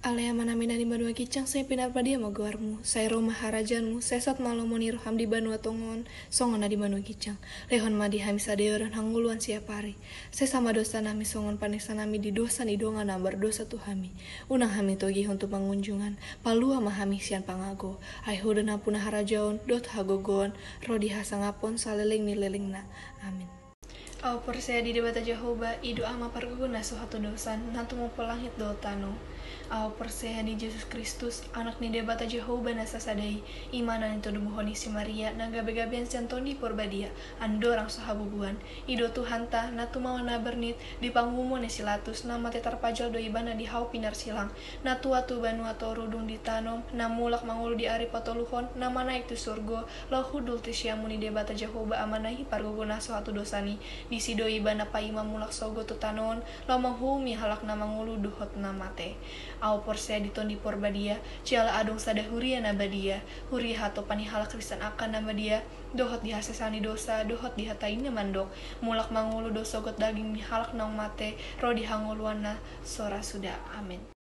Alea manamina di banua kicang, saya pinar padia maguarmu. Saya Roma harajanmu, saya sat malomoni roham di banua tongon, songon di banua kicang. Lehon madi hamis adeoran hanguluan siap hari. Saya sama dosa nami songon panesa nami di dosa ni donga nambar dosa tu hami. Unang hami togi untuk pengunjungan, palua mahami sian pangago. Aihudan apuna harajaon, dot hagogon, rodi hasangapon saleleng ni lelengna. Amin. Au persea di debata Jehovah, ido ama parguna suhatu dosan, nantu mau pelangit do tano. Au persea di Yesus Kristus, anak ni debata Jehovah nasa sadai, imanan itu dumuhoni si Maria, naga begabian santoni porbadia, andorang sahabubuan, ido Tuhan ta, natu mau nabernit, di panggumo ni silatus, nama tetar pajal do ibana di hau pinar silang, natu atu banu atau rudung ditanom, namulak mangulu di ari patoluhon, nama naik tu surgo, lo hudul tisyamu ni debata Jehovah amanahi parguguna suhatu dosani, di sido ibana pa imam mulak sogo tutanon lo manghumi halak na mangulu duhot na mate au porsea ditondi porbadia ciala adong sadahuria na badia huri hato pani halak krisan akan nama dia dohot dihasesani dosa dohot dihataina mandok mulak mangulu dosogot daging mi halak nang mate ro dihanguluan na sora sudah amin.